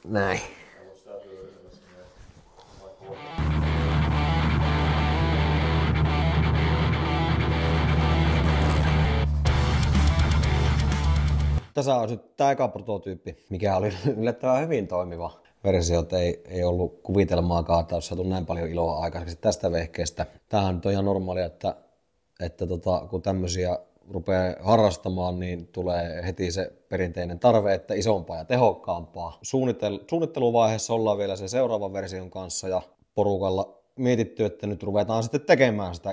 Näin. Tässä on nyt tämä eka prototyyppi, mikä oli yllättävän hyvin toimiva versio. Ei ollut kuvitelmaakaan, että olisi saatu näin paljon iloa aikaiseksi tästä vehkeestä. Tämähän nyt on ihan normaalia, että kun tämmöisiä rupeaa harrastamaan, niin tulee heti se perinteinen tarve, että isompaa ja tehokkaampaa. Suunnitteluvaiheessa ollaan vielä sen seuraavan version kanssa ja porukalla mietitty, että nyt ruvetaan sitten tekemään sitä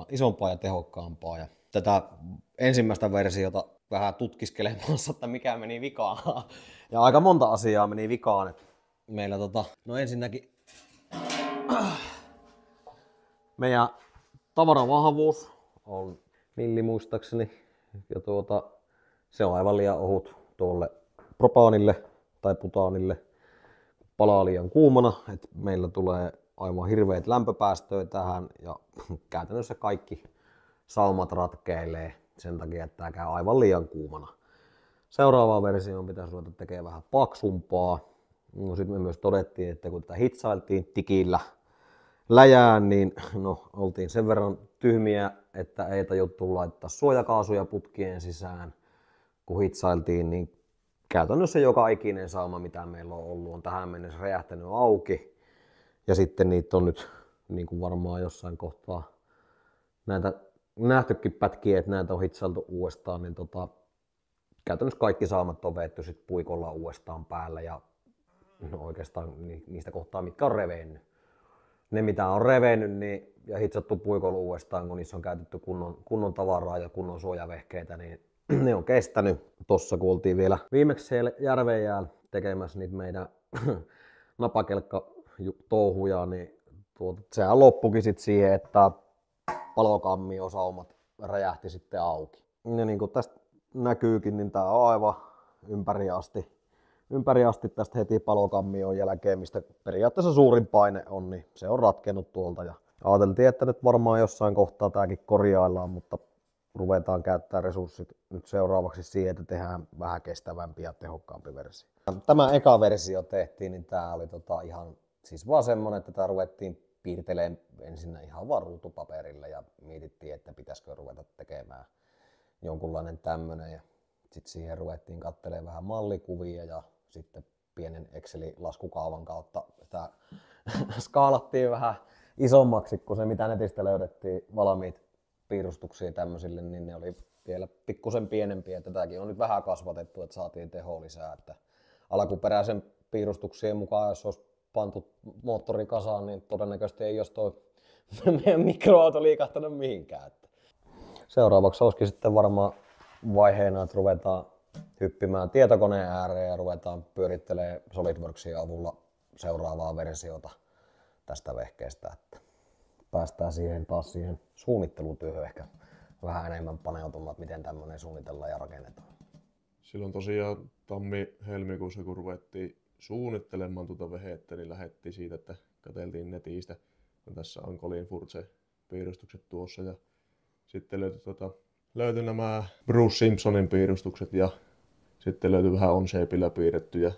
isompaa ja tehokkaampaa. Ja tätä ensimmäistä versiota vähän tutkiskelemassa, että mikä meni vikaan. Ja aika monta asiaa meni vikaan. Että meillä no ensinnäkin meidän tavaravahvuus on milli muistaakseni. Ja se on aivan liian ohut tuolle propaanille tai butaanille. Palaa liian kuumana, että meillä tulee aivan hirveät lämpöpäästöjä tähän ja käytännössä kaikki saumat ratkeilee sen takia, että tämä käy aivan liian kuumana. Seuraavaan versioon pitäisi ruveta tekemään vähän paksumpaa. No, sitten me myös todettiin, että kun tätä hitsailtiin tikillä läjään, niin oltiin sen verran tyhmiä, että ei tajuttu laittaa suojakaasuja putkien sisään. Kun hitsailtiin, niin käytännössä joka ikinen sauma, mitä meillä on ollut, on tähän mennessä räjähtänyt auki. Ja sitten niitä on nyt niin kuin varmaan jossain kohtaa näitä nähtykin pätkiä, että näitä on hitsailtu uudestaan, niin käytännössä kaikki saumat on vetty sit puikolla uudestaan päällä ja oikeastaan niistä kohtaa, mitkä on revennyt. Ne mitä on revennyt niin, ja hitsattu puikolla uudestaan, kun niissä on käytetty kunnon tavaraa ja kunnon suojavehkeitä, niin ne on kestänyt. Tossa kun oltiin vielä viimeksi siellä järven jäällä tekemässä niitä meidän napakelkkatouhuja, niin sehän loppukin sit siihen, että palokammiosaumat räjähti sitten auki. Ja niin kuin tästä näkyykin, niin tää on aivan ympäri asti tästä heti palokammion jälkeen, mistä periaatteessa suurin paine on, niin se on ratkennut tuolta. Ja ajateltiin, että nyt varmaan jossain kohtaa tääkin korjaillaan, mutta ruvetaan käyttää resurssit nyt seuraavaksi siihen, että tehdään vähän kestävämpi ja tehokkaampi versio. Tämä eka versio tehtiin, niin tää oli ihan siis vaan semmonen, että tää ruvettiin piirtelemään ensin ihan vaan ruutupaperille ja mietittiin, että pitäisikö ruveta tekemään jonkunlainen tämmönen. Ja sitten siihen ruvettiin katselemaan vähän mallikuvia ja sitten pienen Excel-laskukaavan kautta sitä skaalattiin vähän isommaksi kuin se, mitä netistä löydettiin valmiit piirustuksia tämmöisille, niin ne oli vielä pikkusen pienempiä. Tätäkin on nyt vähän kasvatettu, että saatiin tehoa lisää. Että alkuperäisen piirustuksien mukaan, jos olisi pantu moottori kasaan, niin todennäköisesti ei olisi tuo meidän mikroauto liikahtanut mihinkään. Seuraavaksi olisikin sitten varmaan vaiheena, että ruvetaan hyppimään tietokoneen ääreen ja ruvetaan pyörittelemään SolidWorksin avulla seuraavaa versiota tästä vehkeestä. Että päästään siihen suunnittelutyöhön ehkä vähän enemmän paneutumaan, että miten tämmöinen suunnitellaan ja rakennetaan. Silloin tosiaan tammi-helmikuussa, kun ruvettiin suunnittelemaan tuota vehettä, niin lähdettiin siitä, että katseltiin netistä. Tässä on Colin Furze piirustukset tuossa ja sitten löytyi nämä Bruce Simpsonin piirustukset ja sitten löytyi vähän on-shapeillä piirrettyjä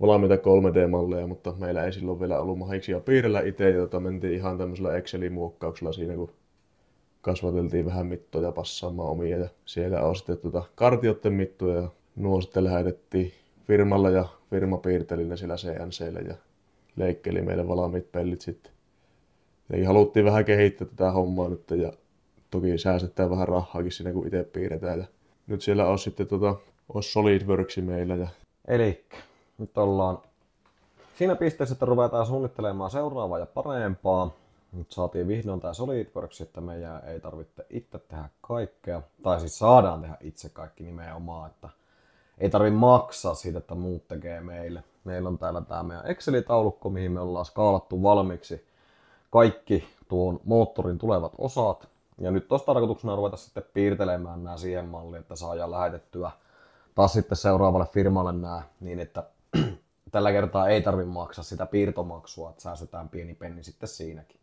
valmiita 3D-malleja, mutta meillä ei silloin vielä ollut mahiksia piirrellä itse ja mentiin ihan tämmöisellä Excelin muokkauksella siinä, kun kasvateltiin vähän mittoja passaamaan omia ja siellä on sitten kartioiden mittoja ja nuo sitten lähetettiin firmalle ja firma piirteli ne siellä CNC:llä ja leikkeli meille valmiit pellit sitten. Eli haluttiin vähän kehittää tätä hommaa nyt ja toki säästetään vähän rahaakin siinä, kun itse piirretään. Ja nyt siellä on sitten olisi SolidWorks meillä. Ja Elikkä nyt ollaan siinä pisteessä, että ruvetaan suunnittelemaan seuraavaa ja parempaa. Nyt saatiin vihdoin tää SolidWorks, että meidän ei tarvitse itse tehdä kaikkea. Tai siis saadaan tehdä itse kaikki nimenomaan, että ei tarvitse maksaa siitä, että muut tekee meille. Meillä on täällä tää meidän Excel-taulukko, mihin me ollaan skaalattu valmiiksi kaikki tuon moottorin tulevat osat. Ja nyt olisi tarkoituksena ruveta sitten piirtelemään nämä siihen malliin, että saadaan lähetettyä taas sitten seuraavalle firmalle nämä niin, että tällä kertaa ei tarvitse maksaa sitä piirtomaksua, että säästetään pieni penni sitten siinäkin.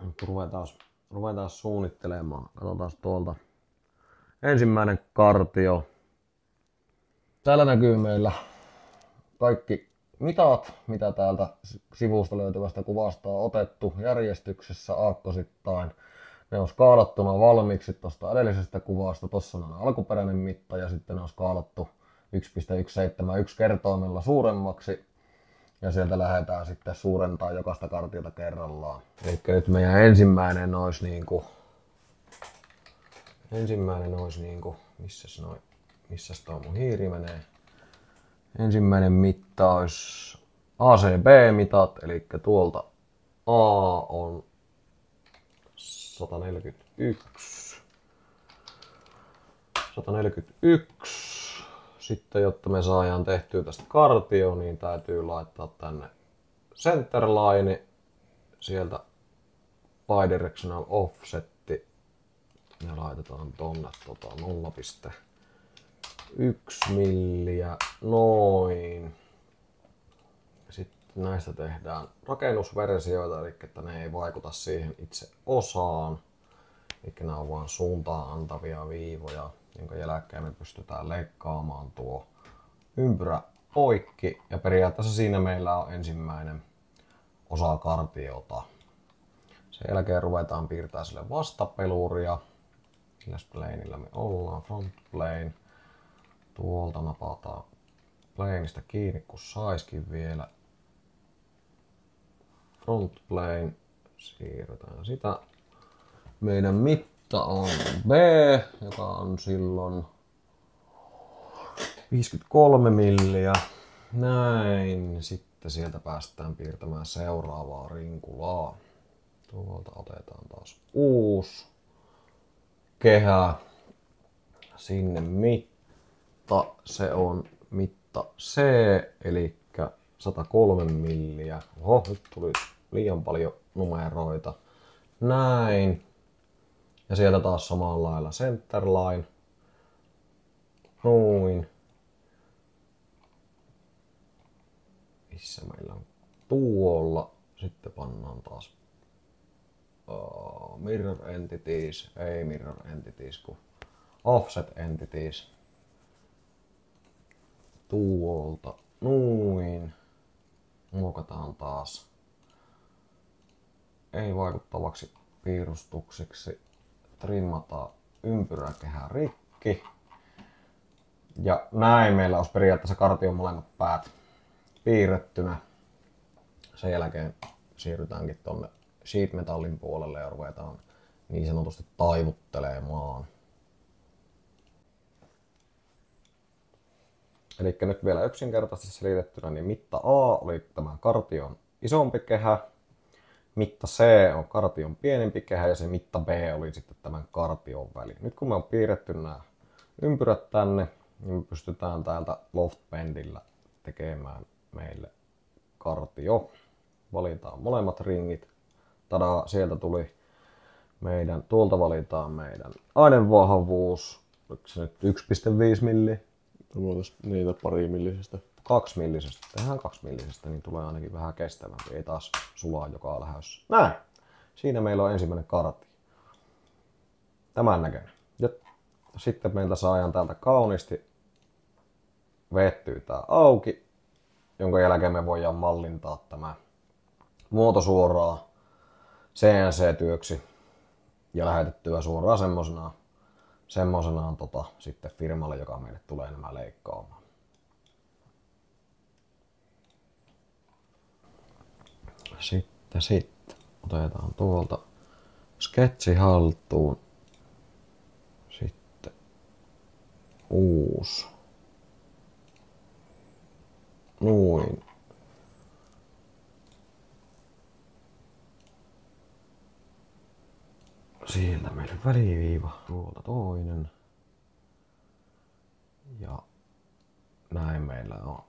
Nyt ruvetaan suunnittelemaan. Katsotaan tuolta ensimmäinen kartio. Täällä näkyy meillä mitat, mitä täältä sivusta löytyvästä kuvasta on otettu järjestyksessä aakkosittain. Ne on skaalattuna valmiiksi tuosta edellisestä kuvasta. Tuossa on alkuperäinen mitta ja sitten ne on skaalattu 1,171 kertoimella suuremmaksi. Ja sieltä lähdetään sitten suurentaa jokaista kartiota kerrallaan. Eli nyt meidän ensimmäinen olisi missäs toi mun hiiri menee? Ensimmäinen mitta olisi ACB-mitat, eli tuolta A on 141. Sitten jotta me saadaan tehtyä tästä kartio, niin täytyy laittaa tänne centerline, sieltä bidirectional offsetti ja laitetaan tonne 0,1 milliä noin. Sitten näistä tehdään rakennusversioita, eli että ne ei vaikuta siihen itse osaan. Eli nämä on vain suuntaan antavia viivoja, jonka jälkeen me pystytään leikkaamaan tuo ympyrä poikki. Ja periaatteessa siinä meillä on ensimmäinen osa kartiota. Sen jälkeen ruvetaan piirtämään sille vastapeluria. Sillä planeilla me ollaan, front plane. Tuolta napataan planeista kiinni, kun saiskin vielä. Front plane, siirretään sitä. Meidän mitta on B, joka on silloin 53 milliä. Näin. Sitten sieltä päästään piirtämään seuraavaa rinkulaa. Tuolta otetaan taas uusi kehä. Sinne mitta. Se on mitta C, eli 103 milliä. Oho, nyt tuli liian paljon numeroita. Näin. Ja sieltä taas samalla lailla centerline. Noin. Missä meillä on tuolla. Sitten pannaan taas mirror entities, ei mirror entities, kun offset entities. Tuolta. Noin. Muokataan taas ei vaikuttavaksi piirustuksiksi. Trimmataan ympyräkehä rikki. Ja näin meillä olisi periaatteessa kartion molemmat päät piirrettynä. Sen jälkeen siirrytäänkin tonne sheet metallin puolelle ja ruvetaan niin sanotusti taivuttelemaan. Eli nyt vielä yksinkertaisesti selitettynä, niin mitta A oli tämä kartion isompi kehä. Mitta C on kartion pienempi kehä ja se mitta B oli sitten tämän kartion väli. Nyt kun me on piirretty nämä ympyrät tänne, niin me pystytään täältä loft bendillä tekemään meille kartio. Valitaan molemmat ringit. Tada, sieltä tuli meidän, tuolta valitaan meidän aineenvahvuus. Oliko se nyt 1,5 milliä? Voitaisiin niitä pari millisestä. 2 millisestä. Tehdään 2 millisestä, niin tulee ainakin vähän kestävämpi. Ei taas sulaa joka lähdössä. Näin. Siinä meillä on ensimmäinen kartio. Tämän näköinen. Ja sitten meiltä saadaan täältä kauniisti vettyä tää auki, jonka jälkeen me voidaan mallintaa tämä muoto suoraan CNC-työksi ja lähetettyä suoraan semmosenaan sitten firmalle, joka meille tulee nämä leikkaamaan. Sitten otetaan tuolta sketsi haltuun. Sitten uusi. Noin. Sieltä meille väliviiva, tuolta toinen. Ja näin meillä on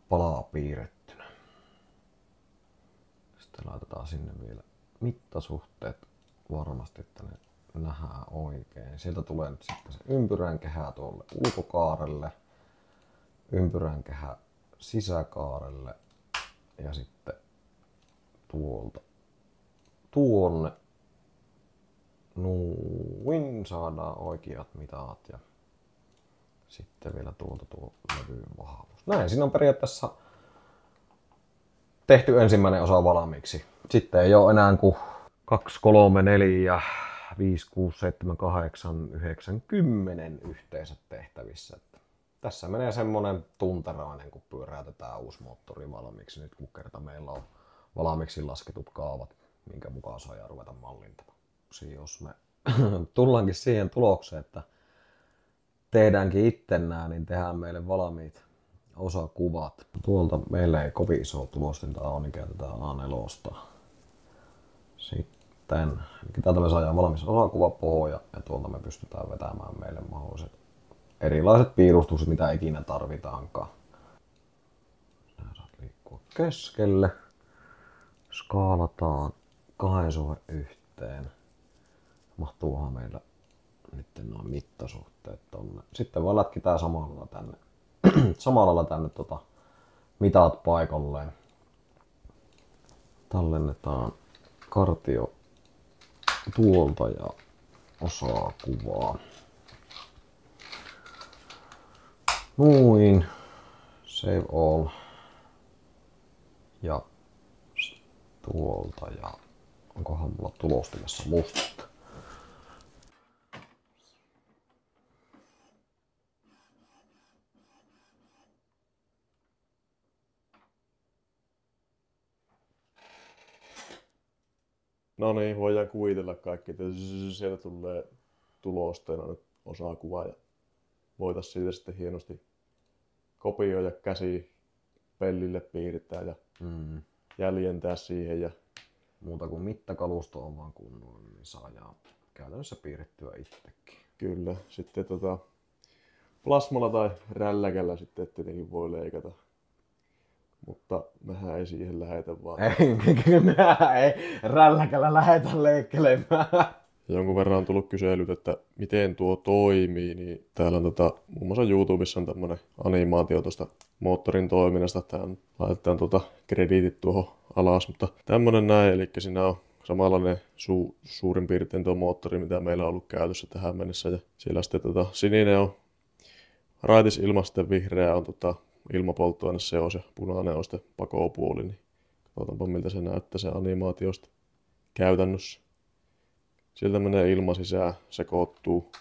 palaa piirrettynä. Sitten laitetaan sinne vielä mittasuhteet varmasti, että ne nähdään oikein. Sieltä tulee nyt sitten se ympyrän kehä tuolle ulkokaarelle, ympyrän kehä sisäkaarelle ja sitten tuolta tuonne. Noin saadaan oikeat mitat ja Sitten vielä tuolta tuo levyn vahvuus. Näin, siinä on periaatteessa tehty ensimmäinen osa valmiiksi. Sitten ei ole enää kuin 2, 3, 4, 5, 6, 7, 8, 9, 10 yhteensä tehtävissä. Tässä menee semmonen tunterainen, kun pyöräytetään uusi moottori valmiiksi. Nyt kun kerta meillä on valmiiksi lasketut kaavat, minkä mukaan saa ruveta mallintamaan. Jos me tullaankin siihen tulokseen, että tehdäänkin itse nää, niin tehdään meille valmiit osakuvat. Tuolta meillä ei kovin iso tulostinta ole, niin käytetään A4. Sitten täältä me saadaan valmis osakuvapohja ja tuolta me pystytään vetämään meille mahdolliset erilaiset piirustukset, mitä ikinä tarvitaankaan. Nää saat liikkua keskelle. Skaalataan 2 suhde yhteen. Mahtuuhan meillä nyt nuo mittasuhteet tonne. Sitten vaan lätkitään samalla lailla tänne mitat paikalleen. Tallennetaan kartio tuolta ja osaa kuvaa. Noin. Save all. Ja tuolta ja onkohan mulla tulostimessa musta. No niin, voidaan kuvitella kaikki, että sieltä tulee tulosteena nyt osakuva ja voitaisiin siitä sitten hienosti kopioida käsi pellille piirtää ja jäljentää siihen. Ja muuta kuin mittakalusto on vaan kunnollinen, niin saadaan käytännössä piirrettyä itsekin. Kyllä, sitten plasmalla tai rälläkällä sitten tietenkin voi leikata. Mutta mehän ei siihen lähetä vaan. Ei rälläkällä lähetä leikkelemään. Jonkun verran on tullut kyselyt, että miten tuo toimii, niin täällä on muun muassa YouTubessa on tämmönen animaatio tuosta moottorin toiminnasta. Laitetaan krediitit tuohon alas, mutta tämmönen näin, eli siinä on samanlainen suurin piirtein tuo moottori, mitä meillä on ollut käytössä tähän mennessä. Ja siellä sitten sininen on raitisilma, sitten vihreä on ilmapolttoaineseos ja punainen on sitten pakopuoli. Niin katsotaanpa miltä se näyttää se animaatiosta käytännössä. Sieltä menee ilma sisään, sekoittuu,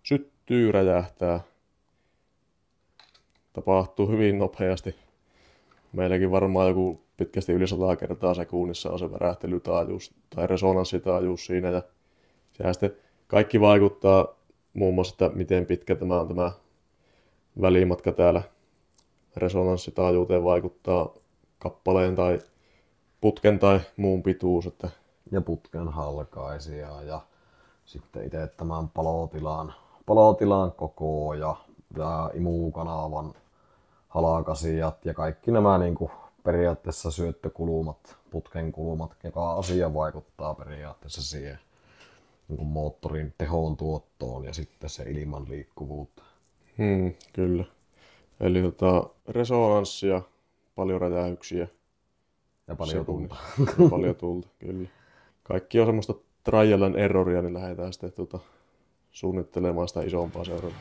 syttyy, räjähtää. Tapahtuu hyvin nopeasti. Meilläkin varmaan joku pitkästi yli 100 kertaa sekunnissa on se värähtelytaajuus tai resonanssitaajuus siinä. Ja sehän sitten kaikki vaikuttaa muun muassa, että miten pitkä tämä on tämä välimatka täällä. Resonanssitaajuuteen vaikuttaa kappaleen tai putken tai muun pituus. Että ja putken halkaisija ja sitten itse tämän palotilan koko ja imukanavan halkaisijat ja kaikki nämä niinku periaatteessa syöttökulmat, putken kulmat, joka asia vaikuttaa periaatteessa siihen niinku moottorin tehon tuottoon ja sitten se ilman liikkuvuutta. Kyllä. Eli resonanssia, paljon räjähyksiä. Ja paljon tulta. Ja paljon tulta, kyllä. Kaikki on semmoista trial and erroria, niin lähdetään sitten suunnittelemaan sitä isompaa seuraavaa.